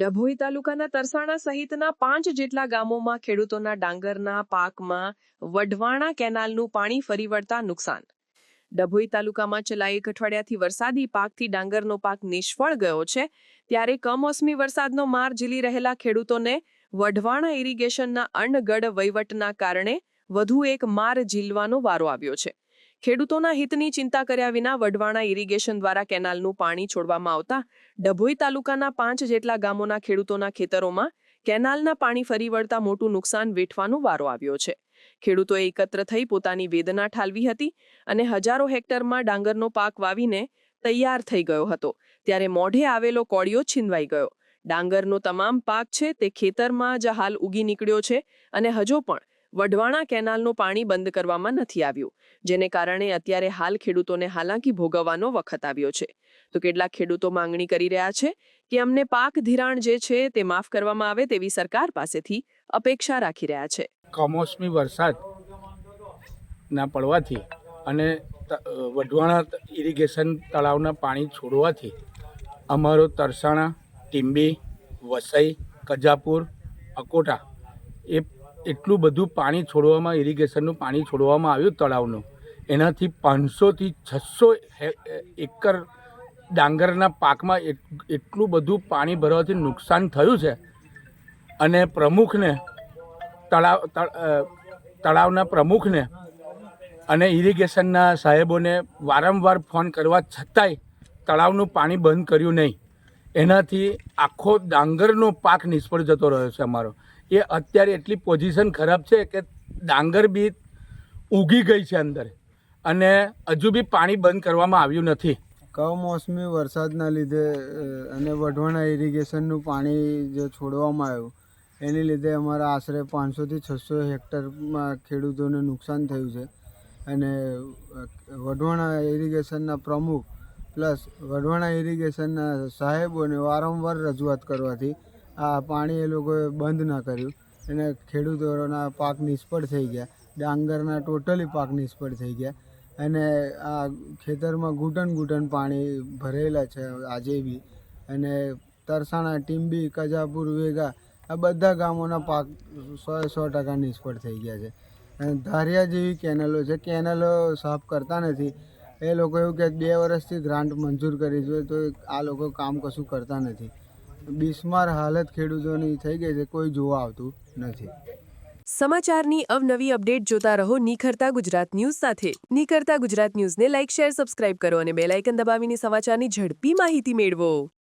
ડભોઈ તાલુકાના તરસાણા સહિતના 5 જેટલા ગામોમાં ખેડૂતોના ડાંગરના પાકમાં વઢવાણા કેનાલનું પાણી ફરી વળતા નુકસાન. ડભોઈ તાલુકામાં છેલ્લા 1 અઠવાડિયાથી વરસાદી પાકથી ડાંગરનો પાક નિષ્ફળ ગયો છે, ત્યારે કમોસમી વરસાદનો માર ઝીલી રહેલા ખેડૂતોને વઢવાણા ઇરિગેશનના અણગઢ વહીવટના કારણે વધુ એક માર ઝીલવાનો વારો આવ્યો છે. ખેડૂતોના હિતની ચિંતા કર્યા વિના વઢવાણા ઇરિગેશન દ્વારા કેનાલનું પાણી છોડવામાં આવતા ડભોઈ તાલુકાના 5 જેટલા ગામોના ખેડૂતોના ખેતરોમાં કેનાલના પાણી ફરી વળતા મોટું નુકસાન વેઠવાનો વારો આવ્યો છે. ખેડૂતોએ એકત્ર થઈ પોતાની વેદના ઠાલવી હતી અને હજારો હેક્ટરમાં ડાંગરનો પાક વાવીને તૈયાર થઈ ગયો હતો, ત્યારે મોઢે આવેલો કોળિયો છીનવાઈ ગયો. ડાંગરનો તમામ પાક છે તે ખેતરમાં જ હાલ ઉગી નીકળ્યો છે અને હજુ પણ વઢવાણા કેનાલનું પાણી બંધ કરવામાં નથી આવ્યું, જેને કારણે અત્યારે હાલ ખેડૂતોને હાલાકી ભોગવવાનો વખત આવ્યો છે. તો કેટલાક ખેડૂતો માંગણી કરી રહ્યા છે કે અમને પાક ધિરાણ જે છે તે માફ કરવામાં આવે તેવી સરકાર પાસેથી અપેક્ષા રાખી રહ્યા છે. કમોસમી વરસાદ ના પડવાથી અને વઢવાણા ઇરિગેશન તળાવના પાણી છોડવાથી અમારો તરસાણા, ટીંબી, વસઈ, કજાપુર, અકોટા એ એટલું બધું પાણી છોડવામાં, ઇરિગેશનનું પાણી છોડવામાં આવ્યું તળાવનું, એનાથી 500 થી 600 એકર ડાંગરના પાકમાં એટલું બધું પાણી ભરવાથી નુકસાન થયું છે. અને પ્રમુખને તળાવના પ્રમુખને અને ઇરિગેશનના સાહેબોને વારંવાર ફોન કરવા છતાંય તળાવનું પાણી બંધ કર્યું નહીં. એનાથી આખો ડાંગરનો પાક નિષ્ફળ જતો રહ્યો છે અમારો. એ અત્યારે એટલી પોઝિશન ખરાબ છે કે ડાંગર બી ઉગી ગઈ છે અંદર અને હજુ બી પાણી બંધ કરવામાં આવ્યું નથી. કમોસમી વરસાદના લીધે અને વઢવાણા ઇરિગેશનનું પાણી જે છોડવામાં આવ્યું એની લીધે અમારા આશરે 500 થી 600 હેક્ટરમાં ખેડૂતોને નુકસાન થયું છે. અને વઢવાણા ઇરિગેશનના પ્રમુખ પ્લસ વઢવાણા ઇરિગેશનના સાહેબોને વારંવાર રજૂઆત કરવાથી આ પાણી એ લોકોએ બંધ ના કર્યું અને ખેડૂતોના પાક નિષ્ફળ થઈ ગયા. ડાંગરના ટોટલી પાક નિષ્ફળ થઈ ગયા અને આ ખેતરમાં ઘૂંટણ પાણી ભરેલા છે આજે બી. અને તરસાણા, ટીંબી, કજાપુર, વેગા આ બધા ગામોના પાક 100% નિષ્ફળ થઈ ગયા છે. અને ધારિયા જેવી કેનલો છે, કેનલો સાફ કરતા નથી. એ લોકો એવું કે 2 વર્ષથી ગ્રાન્ટ મંજૂર કરી છે તો આ લોકો કામ કશું કરતા નથી. બિસ્માર હાલત ખેડૂતોની થઈ ગઈ છે, કોઈ જોવા આવતું નથી. સમાચારની અવનવી અપડેટ જોતા રહો નિખરતા ગુજરાત ન્યૂઝ સાથે. નિખરતા ગુજરાત ન્યૂઝને લાઇક, શેર, સબસ્ક્રાઇબ કરો અને બેલ આઇકન દબાવીને સમાચારની ઝડપી માહિતી મેળવો.